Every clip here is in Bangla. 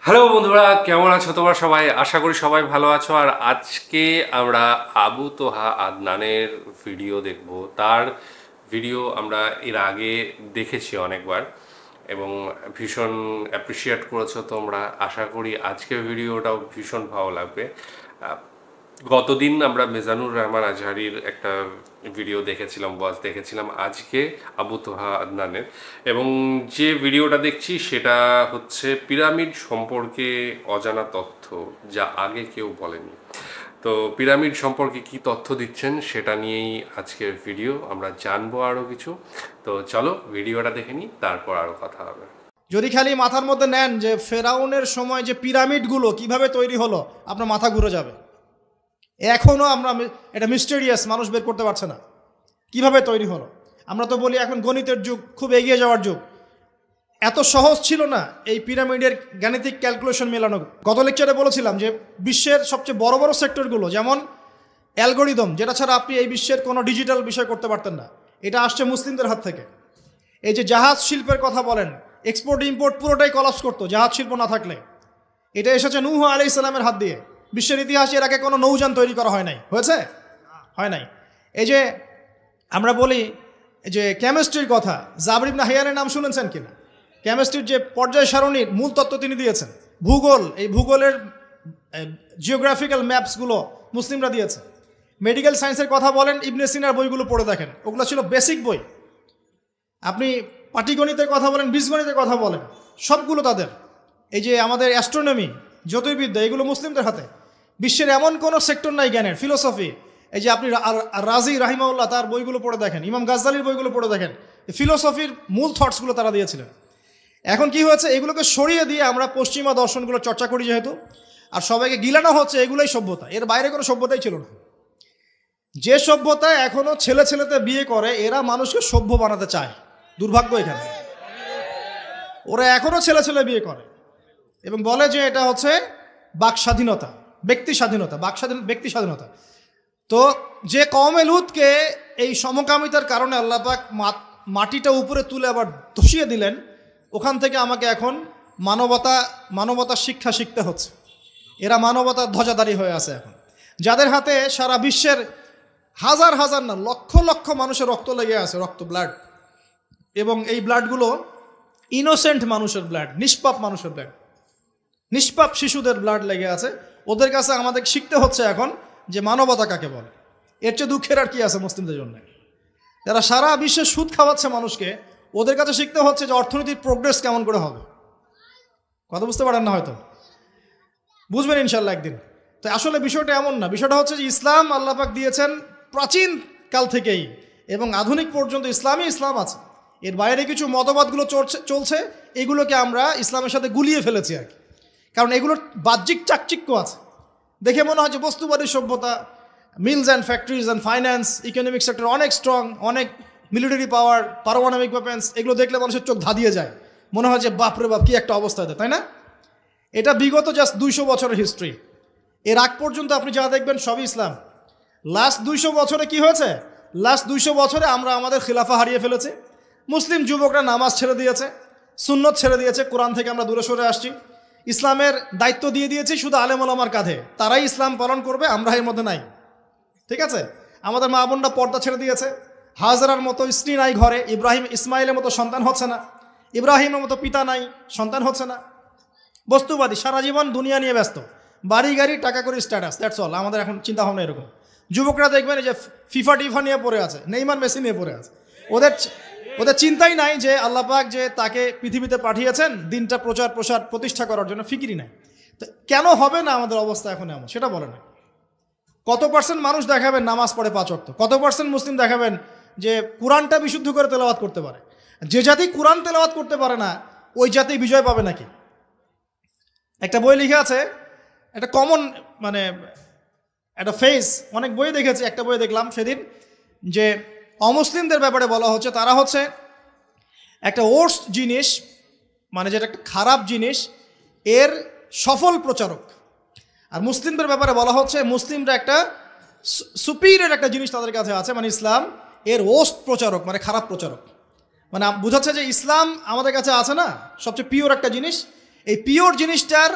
হ্যালো বন্ধুরা, কেমন আছো তোমরা সবাই? আশা করি সবাই ভালো আছো। আর আজকে আমরা আবু তোহা আদনানের ভিডিও দেখব। তার ভিডিও আমরা এর আগে দেখেছি অনেকবার এবং ভীষণ অ্যাপ্রিসিয়েট করেছো তোমরা। আশা করি আজকের ভিডিওটাও ভীষণ ভালো লাগবে। গতদিন আমরা মেজানুর রহমান আজহারির একটা ভিডিও দেখেছিলাম, ওয়াজ দেখেছিলাম। আজকে আবু তোহা আদনানের, এবং যে ভিডিওটা দেখছি সেটা হচ্ছে পিরামিড সম্পর্কে অজানা তথ্য যা আগে কেউ বলেনি। তো পিরামিড সম্পর্কে কি তথ্য দিচ্ছেন সেটা নিয়েই আজকের ভিডিও, আমরা জানবো আরও কিছু। তো চলো ভিডিওটা দেখে নিই, তারপর আরও কথা হবে। যদি খালি মাথার মধ্যে নেন যে ফেরাউনের সময় যে পিরামিডগুলো কিভাবে তৈরি হলো, আপনার মাথা ঘুরে যাবে। এখনও আমরা এটা মিস্টেরিয়াস, মানুষ বের করতে পারছে না কিভাবে তৈরি হলো। আমরা তো বলি এখন গণিতের যুগ, খুব এগিয়ে যাওয়ার যুগ। এত সহজ ছিল না এই পিরামিডের গাণিতিক ক্যালকুলেশন মেলানো। গত লেকচারে বলেছিলাম যে বিশ্বের সবচেয়ে বড় বড় সেক্টরগুলো, যেমন অ্যালগোরিদম, যেটা ছাড়া আপনি এই বিশ্বের কোনো ডিজিটাল বিষয় করতে পারতেন না, এটা আসছে মুসলিমদের হাত থেকে। এই যে জাহাজ শিল্পের কথা বলেন, এক্সপোর্ট ইম্পোর্ট পুরোটাই কলাপস করতো জাহাজ শিল্প না থাকলে। এটা এসেছে নূহ আলাইহিস সালামের হাত দিয়ে। বিশ্বের ইতিহাসে এর আগে কোনো নৌযান তৈরি করা হয় নাই, হয়েছে? হয় নাই। এই যে আমরা বলি যে কেমিস্ট্রির কথা, জাবর ইবনে হাইয়ানের নাম শুনেছেন কিনা? কেমিস্ট্রির যে পর্যায় সারণীর মূল তত্ত্ব তিনি দিয়েছেন। ভূগোল, এই ভূগোলের জিওগ্রাফিক্যাল ম্যাপসগুলো মুসলিমরা দিয়েছে। মেডিকেল সায়েন্সের কথা বলেন, ইবনে সিনার বইগুলো পড়ে দেখেন, ওগুলো ছিল বেসিক বই। আপনি পাটিগণিতের কথা বলেন, বীজগণিতের কথা বলেন, সবগুলো তাদের। এই যে আমাদের অ্যাস্ট্রোনমি, জ্যোতির্বিদ্যা, এগুলো মুসলিমদের হাতে। বিশ্বের এমন কোনো সেক্টর নাই জ্ঞানের। ফিলোসফি, এই যে আপনি রাজি রাহিমাউল্লাহ তার বইগুলো পড়ে দেখেন, ইমাম গাজ্জালির বইগুলো পড়ে দেখেন, ফিলোসফির মূল থটসগুলো তারা দিয়েছিলেন। এখন কি হয়েছে, এগুলোকে সরিয়ে দিয়ে আমরা পশ্চিমা দর্শনগুলো চর্চা করি যেহেতু, আর সবাইকে গিলানো হচ্ছে এগুলোই সভ্যতা, এর বাইরে কোনো সভ্যতাই ছিল না। যে সভ্যতা এখনও ছেলে ছেলেতে বিয়ে করে, এরা মানুষকে সভ্য বানাতে চায়। দুর্ভাগ্য এখানে, ওরা এখনও ছেলে ছেলে বিয়ে করে এবং বলে যে এটা হচ্ছে বাক স্বাধীনতা, ব্যক্তি স্বাধীনতা, ব্যক্তি স্বাধীনতা। তো যে কওমে লূতকে এই সমকামিতার কারণে আল্লাহ পাক মাটিটা উপরে তুলে আবার ধসিয়ে দিলেন, ওখান থেকে আমাকে এখন মানবতার শিক্ষা শিখতে হচ্ছে। এরা মানবতার ধ্বজাধারী হয়ে আছে এখন, যাদের হাতে সারা বিশ্বের হাজার হাজার না লক্ষ লক্ষ মানুষের রক্ত লেগে আছে, রক্ত, ব্লাড। এবং এই ব্লাডগুলো ইনোসেন্ট মানুষের ব্লাড, নিষ্পাপ মানুষের ব্লাড, নিষ্পাপ শিশুদের ব্লাড লেগে আছে। ওদের কাছে আমাদের শিখতে হচ্ছে এখন যে মানবতা কাকে বলে। এর চেয়ে দুঃখের আর কি আছে মুসলিমদের জন্য? যারা সারা বিশ্বে সুদ খাওয়াচ্ছে মানুষকে, ওদের কাছে শিখতে হচ্ছে যে অর্থনীতির প্রোগ্রেস কেমন করে হবে। কথা বুঝতে পারেন না হয়তো, বুঝবেন ইনশাল্লাহ একদিন। তো আসলে বিষয়টা এমন না, বিষয়টা হচ্ছে যে ইসলাম আল্লাহ পাক দিয়েছেন প্রাচীন কাল থেকেই, এবং আধুনিক পর্যন্ত ইসলাম আছে। এর বাইরে কিছু মতবাদগুলো চলছে, এগুলোকে আমরা ইসলামের সাথে গুলিয়ে ফেলেছি আর কি। কারণ এগুলোর বাহ্যিক চাকচিক্য আছে, দেখে মনে হয় যে বস্তুবাদী সভ্যতা, mills and factories and finance, economic sector অনেক স্ট্রং, অনেক মিলিটারি পাওয়ার, পারমাণবিক ওয়েপন্স, এগুলো দেখলে মানুষের চোখ ধাঁধিয়ে যায়, মনে হয় যে বাপরে বাপ কি একটা অবস্থা, তাই না? এটা বিগত জাস্ট 200 বছরের হিস্ট্রি। এর আগ পর্যন্ত আপনি যা দেখবেন সবই ইসলাম। লাস্ট 200 বছরে কি হয়েছে? লাস্ট 200 বছরে আমরা আমাদের খিলাফা হারিয়ে ফেলেছি। মুসলিম যুবকরা নামাজ ছেড়ে দিয়েছে, সুন্নত ছেড়ে দিয়েছে, কোরআন থেকে আমরা দূরে সরে আসছি। ইসলামের দায়িত্ব দিয়ে দিয়েছি শুধু আলেম ওলামার কাঁধে, তারাই ইসলাম পালন করবে, আমরা এর মধ্যে নাই। ঠিক আছে? আমাদের মা বোনরা পর্দা ছেড়ে দিয়েছে, হাজরার মতো স্ত্রী নাই ঘরে, ইসমাইলের মতো সন্তান হচ্ছে না, ইব্রাহিমের মতো পিতা নাই, সন্তান হচ্ছে না। বস্তুবাদী, সারা জীবন দুনিয়া নিয়ে ব্যস্ত, বাড়ি গাড়ি, টাকা করে, স্ট্যাটাস, দ্যাটস অল। আমাদের এখন চিন্তা ভাবনা এরকম। যুবকরা দেখবেন এই যে ফিফা টিফা নিয়ে পড়ে আছে, নেইমার মেসি নিয়ে পড়ে আছে। ওদের চিন্তাই নাই যে আল্লাহ পাক যে তাকে পৃথিবীতে পাঠিয়েছেন দিনটা প্রচার প্রসার প্রতিষ্ঠা করার জন্য, ফিকিরই নাই। তো কেন হবে না আমাদের অবস্থা এখন এমন, সেটা বলে না। কত পার্সেন্ট মানুষ দেখাবেন নামাজ পড়ে 5 ওয়াক্ত? কত পার্সেন্ট মুসলিম দেখাবেন যে কোরআনটা বিশুদ্ধ করে তেলাওয়াত করতে পারে? যে জাতি কোরআন তেলাওয়াত করতে পারে না, ওই জাতি বিজয় পাবে নাকি? একটা বই লিখে আছে, একটা কমন মানে একটা ফেস, অনেক বই দেখেছি, একটা বই দেখলাম সেদিন, যে অমুসলিমদের ব্যাপারে বলা হচ্ছে তারা হচ্ছে একটা ওর্স জিনিস, মানে যেটা একটা খারাপ জিনিস, এর সফল প্রচারক। আর মুসলিমদের ব্যাপারে বলা হচ্ছে মুসলিমরা একটা সুপিরিয়র একটা জিনিস তাদের কাছে আছে, মানে ইসলাম, এর ওর্স্ট প্রচারক, মানে খারাপ প্রচারক। মানে বোঝাচ্ছে যে ইসলাম আমাদের কাছে আছে না, সবচেয়ে পিওর একটা জিনিস, এই পিওর জিনিসটার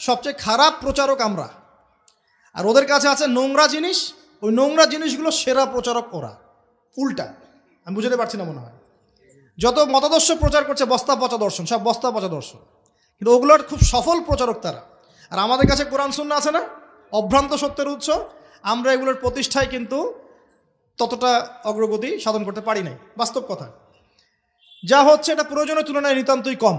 সবচেয়ে খারাপ প্রচারক আমরা, আর ওদের কাছে আছে নোংরা জিনিস, ওই নোংরা জিনিসগুলো সেরা প্রচারক ওরা। উল্টা, আমি বুঝতে পারছি না মনে হয়। যত মতাদর্শ প্রচার করছে বস্তা পচা দর্শন, সব বস্তা পচা দর্শন, কিন্তু ওগুলোর খুব সফল প্রচারক তারা। আর আমাদের কাছে কোরআন সুন্নাহ আছে না, অভ্রান্ত সত্যের উৎস, আমরা এগুলোর প্রতিষ্ঠায় কিন্তু ততটা অগ্রগতি সাধন করতে পারি নাই। বাস্তব কথা, যা হচ্ছে এটা প্রয়োজনের তুলনায় নিতান্তই কম।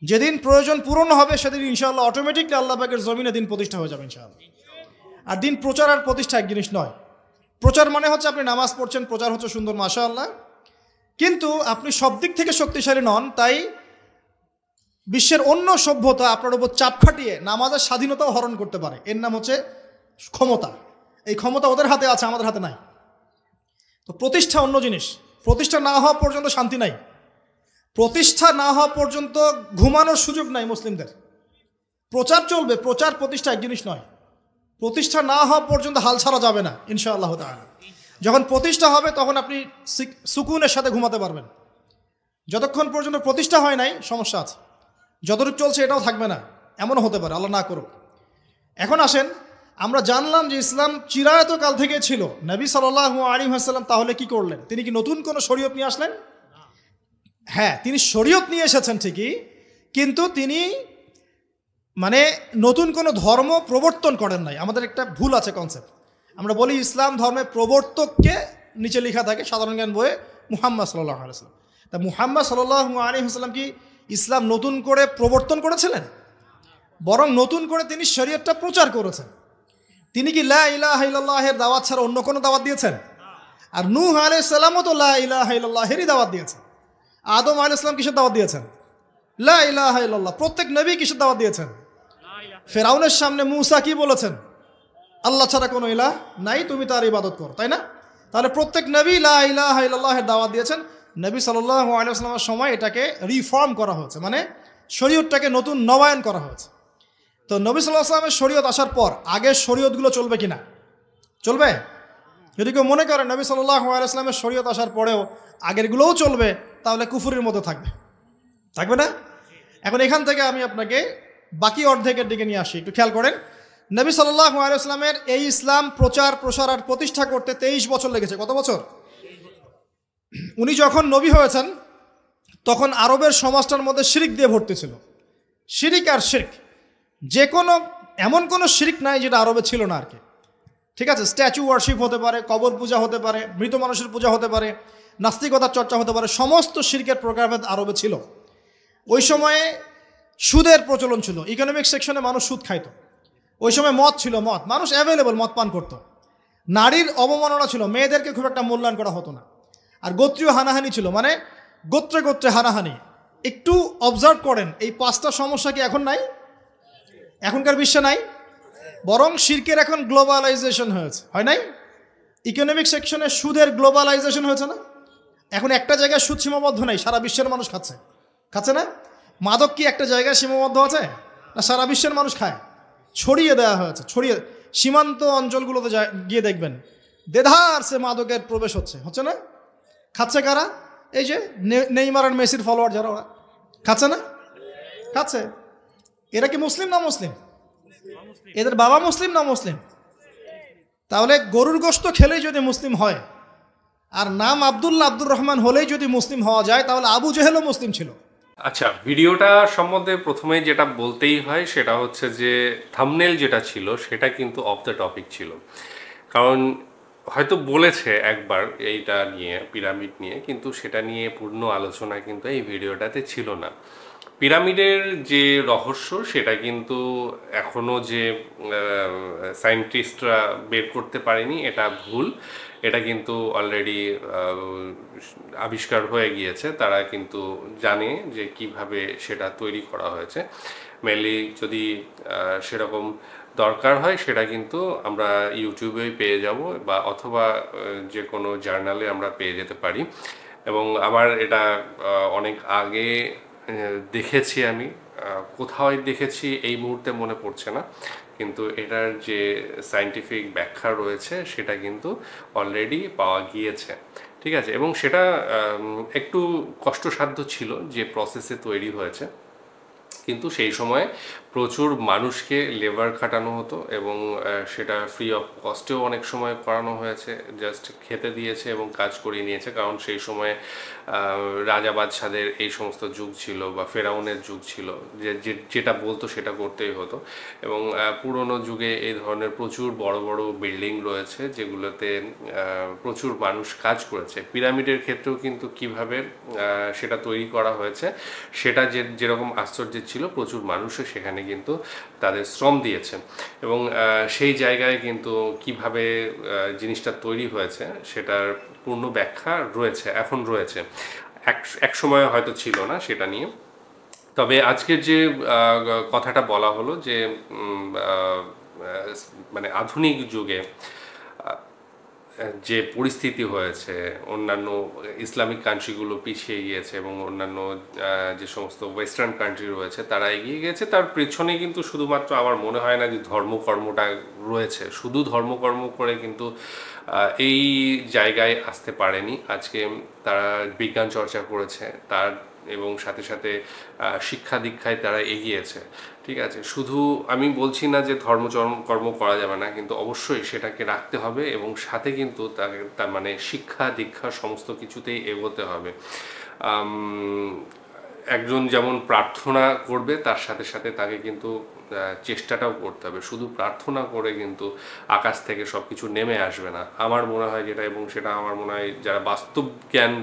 যেদিন প্রয়োজন পূরণ হবে সেদিন ইনশাআল্লাহ অটোমেটিকলি আল্লাহ পাকের জমিনে দিন প্রতিষ্ঠা হয়ে যাবে ইনশাআল্লাহ। আর দিন প্রচার আর প্রতিষ্ঠা এক জিনিস নয়। প্রচার মানে হচ্ছে আপনি নামাজ পড়ছেন, প্রচার হচ্ছে সুন্দর, মাশাআল্লাহ, কিন্তু আপনি সব দিক থেকে শক্তিশালী নন, তাই বিশ্বের অন্য সভ্যতা আপনার উপর চাপ খাটিয়ে নামাজের স্বাধীনতাও হরণ করতে পারে। এর নাম হচ্ছে ক্ষমতা। এই ক্ষমতা ওদের হাতে আছে, আমাদের হাতে নাই। তো প্রতিষ্ঠা অন্য জিনিস। প্রতিষ্ঠা না হওয়া পর্যন্ত শান্তি নাই, প্রতিষ্ঠা না হওয়া পর্যন্ত ঘুমানোর সুযোগ নাই মুসলিমদের। প্রচার চলবে, প্রচার প্রতিষ্ঠা এক জিনিস নয়। প্রতিষ্ঠা না হওয়া পর্যন্ত হাল ছাড়া যাবে না ইনশাআল্লাহ তাআলা। যখন প্রতিষ্ঠা হবে তখন আপনি সুকুনের সাথে ঘুমাতে পারবেন। যতক্ষণ পর্যন্ত প্রতিষ্ঠা হয় নাই সমস্যা আছে, যতটুকু চলছে এটাও থাকবে না, এমনও হতে পারে, আল্লাহ না করুক। এখন আসেন, আমরা জানলাম যে ইসলাম চিরায়ত কাল থেকে ছিল। নবী সাল্লাল্লাহু আলাইহি ওয়াসাল্লাম তাহলে কি করলেন? তিনি কি নতুন কোনো শরীয়ত নিয়ে আসলেন? হ্যাঁ, তিনি শরীয়ত নিয়ে এসেছেন ঠিকই, কিন্তু তিনি মানে নতুন কোনো ধর্ম প্রবর্তন করেন নাই। আমাদের একটা ভুল আছে কনসেপ্ট। আমরা বলি ইসলাম ধর্মের প্রবর্তককে নিচে লেখা থাকে সাধারণ জ্ঞান বইয়ে মুহাম্মদ সাল্লাল্লাহু আলাইহি ওয়াসাল্লাম। তা মুহাম্মদ সাল্লাল্লাহু আলাইহি ওয়াসাল্লাম কি ইসলাম নতুন করে প্রবর্তন করেছিলেন? বরং নতুন করে তিনি শরীয়তটা প্রচার করেছেন। তিনি কি লা ইলাহা ইল্লাল্লাহের দাওয়াত ছাড়া অন্য কোনো দাওয়াত দিয়েছেন? আর নূহ আলাইহিস সালামও তো লা ইলাহা ইল্লাল্লাহেরই দাওয়াত দিয়েছেন। আদম আলাইহিস সালাম কিসের দাওয়াত দিয়েছেন? লা ইলাহা ইল্লাল্লাহ। প্রত্যেক নবী কিসের দাওয়াত দিয়েছেন? ফেরাউনের সামনে মূসা কি বলেছেন? আল্লাহ ছাড়া কোনো ইলাহ নাই, তুমি তার ইবাদত করো, তাই না? তাহলে প্রত্যেক নবী লা ইলাহা ইল্লাল্লাহের দাওয়াত দিয়েছেন। নবী সাল্লাল্লাহু আলাইহি ওয়াসাল্লামের সময় এটাকে রিফর্ম করা হয়েছে, মানে শরীয়তটাকে নতুন নবায়ন করা হয়েছে। তো নবী সাল্লাল্লাহু আলাইহি ওয়াসাল্লামের শরীয়ত আসার পর আগের শরীয়তগুলো চলবে কিনা? চলবে? যদি কেউ মনে করে নবী সাল্লাল্লাহু আলাইহি ওয়াসাল্লামের শরীয়ত আসার পরেও আগেরগুলোও চলবে, তাহলে কুফরের মতো থাকবে, থাকবে না? এখন এখান থেকে আমি আপনাকে বাকি অর্ধেকের দিকে নিয়ে আসি, একটু খেয়াল করেন। নবী সাল্লাল্লাহু আলাইহি ওয়াসাল্লামের এই ইসলাম প্রচার প্রসার আর প্রতিষ্ঠা করতে 23 বছর লেগেছে। কত বছর? উনি যখন নবী হয়েছেন তখন আরবের সমাজটার মধ্যে শিরিক দিয়ে ভর্তি ছিল। শিরিক আর শিরক, যে কোনো এমন কোনো শিরিক নাই যেটা আরবে ছিল না আর কি। ঠিক আছে, স্ট্যাচু ওয়ার্শিপ হতে পারে, কবর পূজা হতে পারে, মৃত মানুষের পূজা হতে পারে, নাস্তিকতার চর্চা হতে পারে, সমস্ত শিরকের প্রকারভেদ আরবে ছিল। ওই সময়ে সুদের প্রচলন ছিল, ইকোনমিক সেকশনে মানুষ সুদ খাইতো। ওই সময় মদ ছিল, মদ মানুষ অ্যাভেলেবল মদ পান করতো। নারীর অবমাননা ছিল, মেয়েদেরকে খুব একটা মূল্যায়ন করা হতো না। আর গোত্রীয় হানাহানি ছিল, মানে গোত্রে গোত্রে হানাহানি। একটু অবজার্ভ করেন, এই 5টা সমস্যা কি এখন নাই? এখনকার বিশ্বে নাই। বরং শিরকের এখন গ্লোবালাইজেশন হয়েছে, হয় নাই? ইকোনমিক সেকশনে সুদের গ্লোবালাইজেশন হয়েছে না? এখন একটা জায়গায় সুদ সীমাবদ্ধ নাই, সারা বিশ্বের মানুষ খাচ্ছে, খাচ্ছে না? মাদক কি একটা জায়গায় সীমাবদ্ধ আছে? না, সারা বিশ্বের মানুষ খায়, ছড়িয়ে দেওয়া হয়েছে। ছড়িয়ে সীমান্ত অঞ্চলগুলোতে গিয়ে দেখবেন দেধার সে মাদকের প্রবেশ হচ্ছে, হচ্ছে না? খাচ্ছে কারা? এই যে নেইমার আর মেসির ফলোয়ার যারা, ওরা খাচ্ছে না? খাচ্ছে। এরা কি মুসলিম না মুসলিম? এদের বাবা মুসলিম না মুসলিম? তাহলে গরুর গোশত খেলেই যদি মুসলিম হয়, আর নাম আব্দুল্লাহ আব্দুর রহমান হলেই যদি মুসলিম হওয়া যায়, তাহলে আবু জেহেলও মুসলিম ছিল। আচ্ছা, ভিডিওটা সম্বন্ধে প্রথমে যেটা বলতেই হয় সেটা হচ্ছে যে থাম্বনেল যেটা ছিল সেটা কিন্তু অফ দ্য টপিক ছিল। কারণ হয়তো বলেছে একবার এইটা নিয়ে, পিরামিড নিয়ে, কিন্তু সেটা নিয়ে পূর্ণ আলোচনা কিন্তু এই ভিডিওটাতে ছিল না। পিরামিডের যে রহস্য সেটা কিন্তু এখনও যে সায়েন্টিস্টরা বের করতে পারেনি, এটা ভুল। এটা কিন্তু অলরেডি আবিষ্কার হয়ে গিয়েছে, তারা কিন্তু জানে যে কিভাবে সেটা তৈরি করা হয়েছে। মেনলি যদি সেরকম দরকার হয় সেটা কিন্তু আমরা ইউটিউবেই পেয়ে যাব, বা অথবা যে কোনো জার্নালে আমরা পেয়ে যেতে পারি। এবং আমার এটা অনেক আগে দেখেছি, আমি কোথাও দেখেছি এই মুহূর্তে মনে পড়ছে না, কিন্তু এটার যে সায়েন্টিফিক ব্যাখ্যা রয়েছে সেটা কিন্তু অলরেডি পাওয়া গিয়েছে। ঠিক আছে, এবং সেটা একটু কষ্টসাধ্য ছিল যে প্রসেসে তৈরি হয়েছে। কিন্তু সেই সময় প্রচুর মানুষকে লেবার খাটানো হতো এবং সেটা ফ্রি অফ কস্টেও অনেক সময় করানো হয়েছে, জাস্ট খেতে দিয়েছে এবং কাজ করিয়ে নিয়েছে। কারণ সেই সময়ে রাজা বাদশাদের এই সমস্ত যুগ ছিল বা ফেরাউনের যুগ ছিল, যেটা বলতো সেটা করতেই হতো। এবং পুরনো যুগে এই ধরনের প্রচুর বড় বড় বিল্ডিং রয়েছে যেগুলোতে প্রচুর মানুষ কাজ করেছে। পিরামিডের ক্ষেত্রেও কিন্তু কিভাবে সেটা তৈরি করা হয়েছে সেটা যেরকম আশ্চর্যের ছিল, প্রচুর মানুষে সেখানে কিন্তু তাদের শ্রম দিয়েছে এবং সেই জায়গায় কিন্তু কিভাবে জিনিসটা তৈরি হয়েছে সেটার পূর্ণ ব্যাখ্যা রয়েছে, এখন রয়েছে, এক সময় হয়তো ছিল না সেটা নিয়ে। তবে আজকের যে কথাটা বলা হলো যে মানে আধুনিক যুগে যে পরিস্থিতি হয়েছে, অন্যান্য ইসলামিক কান্ট্রিগুলো পিছিয়ে গিয়েছে এবং অন্যান্য যে সমস্ত ওয়েস্টার্ন কান্ট্রি রয়েছে তারা এগিয়ে গেছে, তার পেছনে কিন্তু শুধুমাত্র আমার মনে হয় না যে ধর্মকর্মটা রয়েছে। শুধু ধর্মকর্ম করে কিন্তু এই জায়গায় আসতে পারেনি। আজকে তারা বিজ্ঞান চর্চা করেছে তার এবং সাথে সাথে শিক্ষা দীক্ষায় তারা এগিয়েছে। ঠিক আছে, শুধু আমি বলছি না যে কর্ম করা যাবে না, কিন্তু অবশ্যই সেটাকে রাখতে হবে এবং সাথে কিন্তু তার মানে শিক্ষা দীক্ষা সমস্ত কিছুতেই এগোতে হবে। একজন যেমন প্রার্থনা করবে তার সাথে সাথে তাকে কিন্তু চেষ্টাটাও করতে হবে। শুধু প্রার্থনা করে কিন্তু আকাশ থেকে সব কিছু নেমে আসবে না, আমার মনে হয় যেটা। এবং সেটা আমার মনে হয় যারা বাস্তব জ্ঞান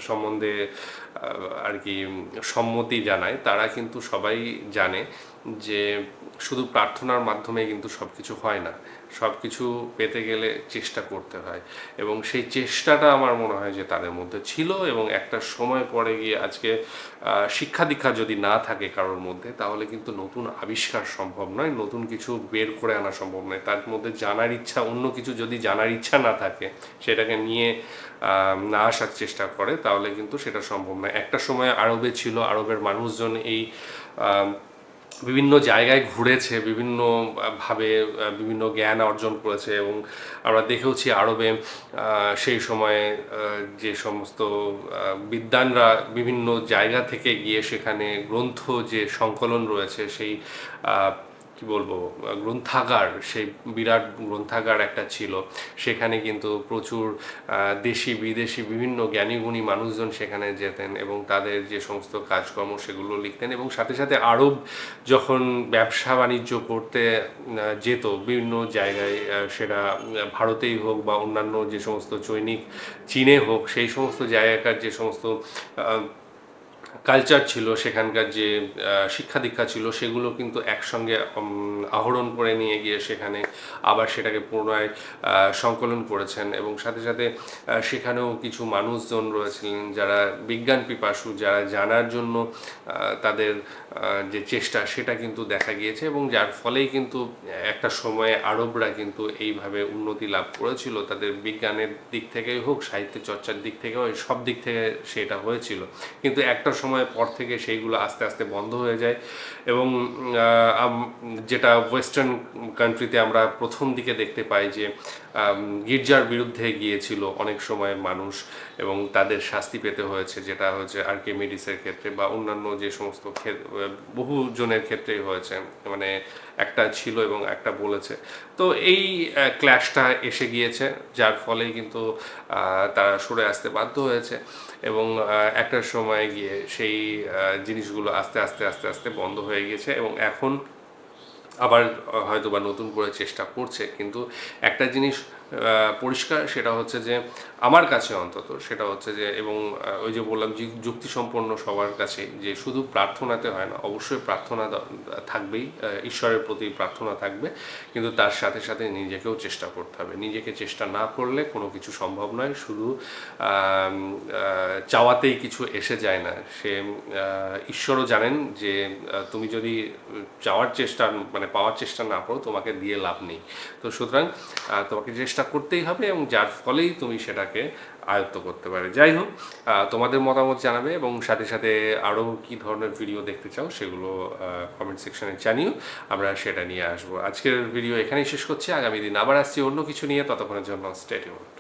সম্বন্ধে আর কি সম্মতি জানায় তারা কিন্তু সবাই জানে যে শুধু প্রার্থনার মাধ্যমে কিন্তু সব কিছু হয় না, সব কিছু পেতে গেলে চেষ্টা করতে হয়। এবং সেই চেষ্টাটা আমার মনে হয় যে তাদের মধ্যে ছিল এবং একটা সময় পরে গিয়ে আজকে শিক্ষা দীক্ষা যদি না থাকে কারোর মধ্যে, তাহলে কিন্তু নতুন আবিষ্কার সম্ভব নয়, নতুন কিছু বের করে আনা সম্ভব নয়। তার মধ্যে জানার ইচ্ছা, অন্য কিছু যদি জানার ইচ্ছা না থাকে, সেটাকে নিয়ে না আসার চেষ্টা করে, তাহলে কিন্তু সেটা সম্ভব নয়। একটা সময় আরবে ছিল, আরবের মানুষজন এই বিভিন্ন জায়গায় ঘুরেছে, বিভিন্নভাবে বিভিন্ন জ্ঞান অর্জন করেছে এবং আমরা দেখেওছি আরবে সেই সময়ে যে সমস্ত বিদ্বানরা বিভিন্ন জায়গা থেকে গিয়ে সেখানে গ্রন্থ যে সংকলন রয়েছে, সেই কি বলবো গ্রন্থাগার, সেই বিরাট গ্রন্থাগার একটা ছিল। সেখানে কিন্তু প্রচুর দেশি বিদেশি বিভিন্ন জ্ঞানীগুণী মানুষজন সেখানে যেতেন এবং তাদের যে সমস্ত কাজকর্ম সেগুলো লিখতেন। এবং সাথে সাথে আরব যখন ব্যবসা বাণিজ্য করতে যেত বিভিন্ন জায়গায়, সেটা ভারতেই হোক বা অন্যান্য যে সমস্ত চৈনিক চীনে হোক, সেই সমস্ত জায়গাকার যে সমস্ত কালচার ছিল, সেখানকার যে শিক্ষা দীক্ষা ছিল, সেগুলো কিন্তু একসঙ্গে আহরণ করে নিয়ে গিয়ে সেখানে আবার সেটাকে পুনরায় সংকলন করেছেন। এবং সাথে সাথে সেখানেও কিছু মানুষজন রয়েছিলেন যারা বিজ্ঞান পিপাসু, যারা জানার জন্য তাদের যে চেষ্টা সেটা কিন্তু দেখা গিয়েছে এবং যার ফলেই কিন্তু একটা সময়ে আরবরা কিন্তু এইভাবে উন্নতি লাভ করেছিল। তাদের বিজ্ঞানের দিক থেকেই হোক, সাহিত্য চর্চার দিক থেকেও, সব দিক থেকে সেটা হয়েছিল। কিন্তু একটা সময় পর থেকে সেইগুলো আস্তে আস্তে বন্ধ হয়ে যায় এবং যেটা ওয়েস্টার্ন কান্ট্রিতে আমরা প্রথম দিকে দেখতে পাই যে গির্জার বিরুদ্ধে গিয়েছিল অনেক সময় মানুষ এবং তাদের শাস্তি পেতে হয়েছে, যেটা হচ্ছে আর্কিমিডিসের ক্ষেত্রে বা অন্যান্য যে সমস্ত বহু জনের ক্ষেত্রেই হয়েছে। মানে একটা ছিল এবং একটা বলেছে, তো এই ক্ল্যাশটা এসে গিয়েছে, যার ফলে কিন্তু তারা সরে আসতে বাধ্য হয়েছে এবং একটা সময় গিয়ে সেই জিনিসগুলো আস্তে আস্তে আস্তে আস্তে বন্ধ হয়ে গিয়েছে এবং এখন আবার হয়তো বা নতুন করে চেষ্টা করছে। কিন্তু একটা জিনিস পরিষ্কার, সেটা হচ্ছে যে আমার কাছে অন্তত সেটা হচ্ছে যে, এবং ওই যে বললাম যুক্তিসম্পন্ন সবার কাছে, যে শুধু প্রার্থনাতে হয় না, অবশ্যই প্রার্থনা থাকবেই, ঈশ্বরের প্রতি প্রার্থনা থাকবে, কিন্তু তার সাথে সাথে নিজেকেও চেষ্টা করতে হবে। নিজেকে চেষ্টা না করলে কোনো কিছু সম্ভব নয়। শুধু চাওয়াতেই কিছু এসে যায় না। সে ঈশ্বরও জানেন যে তুমি যদি চাওয়ার চেষ্টা মানে পাওয়ার চেষ্টা না করো, তোমাকে দিয়ে লাভ নেই। তো সুতরাং তোমাকে চেষ্টা করতেই হবে এবং যার ফলেই তুমি সেটাকে আয়ত্ত করতে পারে। যাই হোক, তোমাদের মতামত জানাবে এবং সাথে সাথে আরও কী ধরনের ভিডিও দেখতে চাও সেগুলো কমেন্ট সেকশনে জানিও, আমরা সেটা নিয়ে আসবো। আজকের ভিডিও এখানেই শেষ করছি, আগামী দিন আবার আসছি অন্য কিছু নিয়ে। ততক্ষণের জন্য স্টে টিউনড।